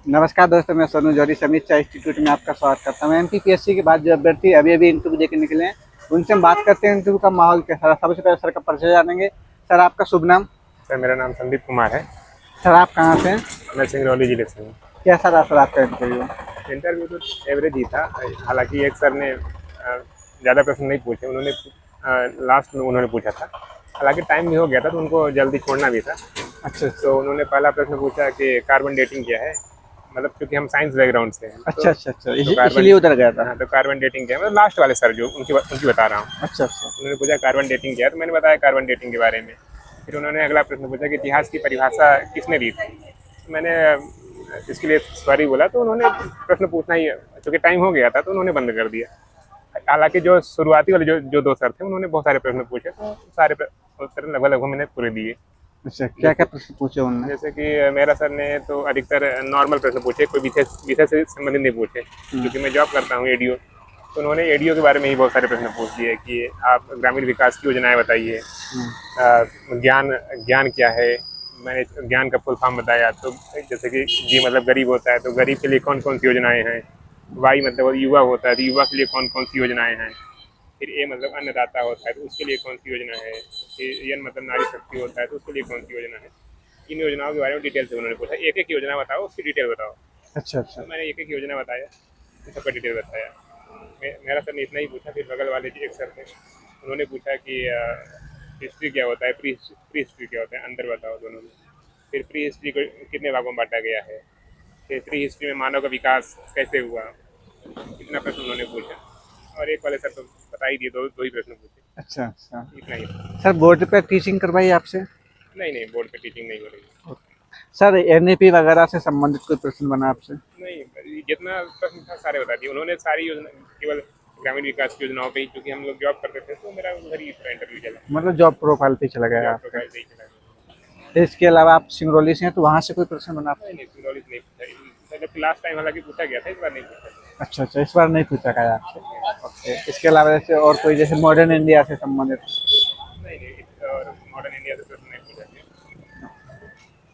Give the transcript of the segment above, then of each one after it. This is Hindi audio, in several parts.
नमस्कार दोस्तों, मैं सोनू जौहरी समीक्षा इंस्टीट्यूट में आपका स्वागत करता हूँ। एमपीपीएससी के बाद जो अभ्यर्थी अभी अभी इंटरव्यू देके निकले हैं, उनसे हम बात करते हैं इंटरव्यू का माहौल कैसा रहा। सबसे पहले सर का परिचय जानेंगे। सर, आपका शुभ नाम? सर, मेरा नाम संदीप कुमार है। सर, आप कहाँ से हैं? मैं सिंगरौली जिले से हूँ। कैसा रहा सर आपका इंटरव्यू? इंटरव्यू तो एवरेज ही था। हालांकि एक सर ने ज़्यादा प्रश्न नहीं पूछे, उन्होंने लास्ट में उन्होंने पूछा था। हालांकि टाइम भी हो गया था तो उनको जल्दी छोड़ना भी था। अच्छा तो उन्होंने पहला प्रश्न पूछा कि कार्बन डेटिंग क्या है। मतलब क्योंकि हम साइंस बैकग्राउंड से हैं अच्छा अच्छा अच्छा, तो कार्बन, इसीलिए उधर गया था। हाँ, तो कार्बन डेटिंग क्या है। मतलब लास्ट वाले सर जो उनकी बता रहा हूँ। अच्छा अच्छा। उन्होंने पूछा कार्बन डेटिंग क्या है, तो मैंने बताया कार्बन डेटिंग के बारे में। फिर उन्होंने अगला प्रश्न पूछा कि इतिहास की परिभाषा किसने दी थी। तो मैंने इसके लिए सॉरी बोला, तो उन्होंने प्रश्न पूछना ही, क्योंकि टाइम हो गया था तो उन्होंने बंद कर दिया। हालांकि जो शुरुआती वाले जो दो सर थे उन्होंने बहुत सारे प्रश्न पूछे, तो सारे उत्तर लगभग लगभग मैंने पूरे दिए। अच्छा, क्या क्या जैसे प्रश्न पूछे उनने? जैसे कि मेरा सर ने तो अधिकतर नॉर्मल प्रश्न पूछे, कोई विषय विषय से संबंधित नहीं पूछे, क्योंकि मैं जॉब करता हूँ एडीओ। तो उन्होंने एडीओ के बारे में ही बहुत सारे प्रश्न पूछ दिए कि आप ग्रामीण विकास की योजनाएं बताइए। ज्ञान ज्ञान क्या है, मैंने ज्ञान का फुल फॉर्म बताया। तो जैसे कि जी मतलब गरीब होता है, तो गरीब के लिए कौन कौन सी योजनाएं हैं। वाई मतलब युवा होता है, तो युवा के लिए कौन कौन सी योजनाएं हैं। फिर ए मतलब अन्नदाता होता है, तो उसके लिए कौन सी योजना है। फिर एन मतलब नारी शक्ति होता है, तो उसके लिए कौन सी योजना है। इन योजनाओं के बारे में डिटेल से उन्होंने पूछा, एक एक योजना बताओ, उसकी डिटेल बताओ। अच्छा अच्छा। तो मैंने एक एक योजना बताया, सबका डिटेल बताया। मेरा सर ने इतना ही पूछा। फिर बगल वाले जी एक सर थे, उन्होंने पूछा कि हिस्ट्री क्या होता है, प्री हिस्ट्री क्या होता है, अंदर बताओ दोनों में। फिर प्री हिस्ट्री को कितने भागों में बांटा गया है। फिर प्री हिस्ट्री में मानव का विकास कैसे हुआ। इतना प्रश्न उन्होंने पूछा। और एक वाले सर तो बता ही दिए, दो ही प्रश्न पूछे। अच्छा अच्छा। इतना ही था। सर, बोर्ड पे टीचिंग करवाई आपसे? नहीं नहीं, बोर्ड पे टीचिंग नहीं हो रही। सर, एनईपी वगैरह से संबंधित कोई प्रश्न बना आपसे? नहीं, जितना प्रश्न था सारे बता दिए उन्होंने। सारी योजना केवल ग्रामीण विकास की योजनाओं पे ही, क्योंकि हम लोग जॉब करते थे, तो मेरा उधर ही पूरा इंटरव्यू चला। मतलब जॉब प्रोफाइल पे चला गया जॉब आपका? प्रोफाइल पे ही चला। इसके अलावा आप सिंगरौली से हैं, तो वहाँ से कोई प्रश्न बना नहीं आपसे? नहीं, सिंगरौली से नहीं पूछा। जबकि लास्ट टाइम हालांकि पूछा गया था, इस बार नहीं पूछा। अच्छा अच्छा, इस बार नहीं पूछा गया आपसे। ओके, इसके अलावा जैसे और कोई जैसे मॉडर्न इंडिया से संबंधित? नहीं नहीं, और मॉडर्न इंडिया से प्रश्न नहीं पूछा गया।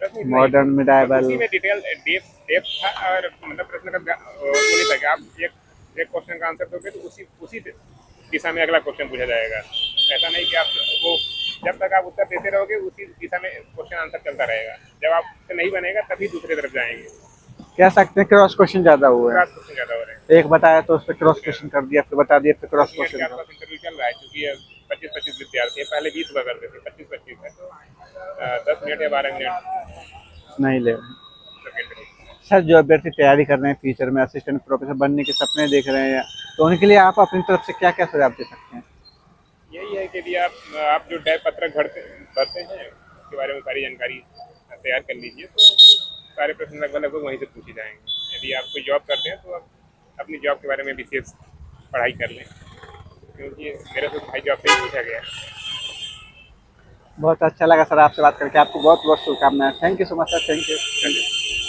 प्रश्न इतना ही था। मॉडर्न बस मिडाइवल? उसी में डिटेल डेप्थ था। और मतलब प्रश्न का वो नहीं था कि आप एक क्वेश्चन का आंसर दोगे तो उसी उसी दिशा में अगला क्वेश्चन पूछा जाएगा। ऐसा नहीं कि आप वो, जब तक आप उत्तर देते रहोगे उसी दिशा में क्वेश्चन आंसर चलता रहेगा। जब आपसे नहीं बनेगा तभी दूसरी तरफ जाएंगे। कह सकते हैं क्रॉस क्वेश्चन ज्यादा हुए हैं। क्रॉस क्वेश्चन ज़्यादा हो रहे हैं। एक बताया तो उस पर क्रॉस क्वेश्चन कर दिया, फिर बता दिया, फिर क्रॉस 10 मिनट के क्वेश्चन कर। आसपास इंटरव्यू चल रहा है, क्योंकि 25-25 विद्यार्थी हैं। पहले 20 हुआ करते थे, 25-25 है, तो 10 मिनट या 12 मिनट नहीं ले रहे हैं। तक इंटरव्यू। सर, जो अभ्यर्थी तैयारी कर रहे हैं फ्यूचर में असिस्टेंट प्रोफेसर बनने के सपने देख रहे हैं, तो उनके लिए आप अपनी तरफ से क्या क्या सुझाव दे सकते हैं? यही है कि यदि आप जो टैग पत्रक भरते हैं उसके बारे में सारी जानकारी तैयार कर लीजिए, तो सारे प्रश्न लगभग लगभग वहीं से पूछे जाएंगे। यदि आप कोई जॉब करते हैं तो आप अपनी जॉब के बारे में विशेष पढ़ाई कर लें, क्योंकि मेरे से भाई जॉब से ही पूछा गया है। बहुत अच्छा लगा सर आपसे बात करके। आपको बहुत बहुत शुभकामनाएं। Thank you so much sir, thank you. धन्यवाद।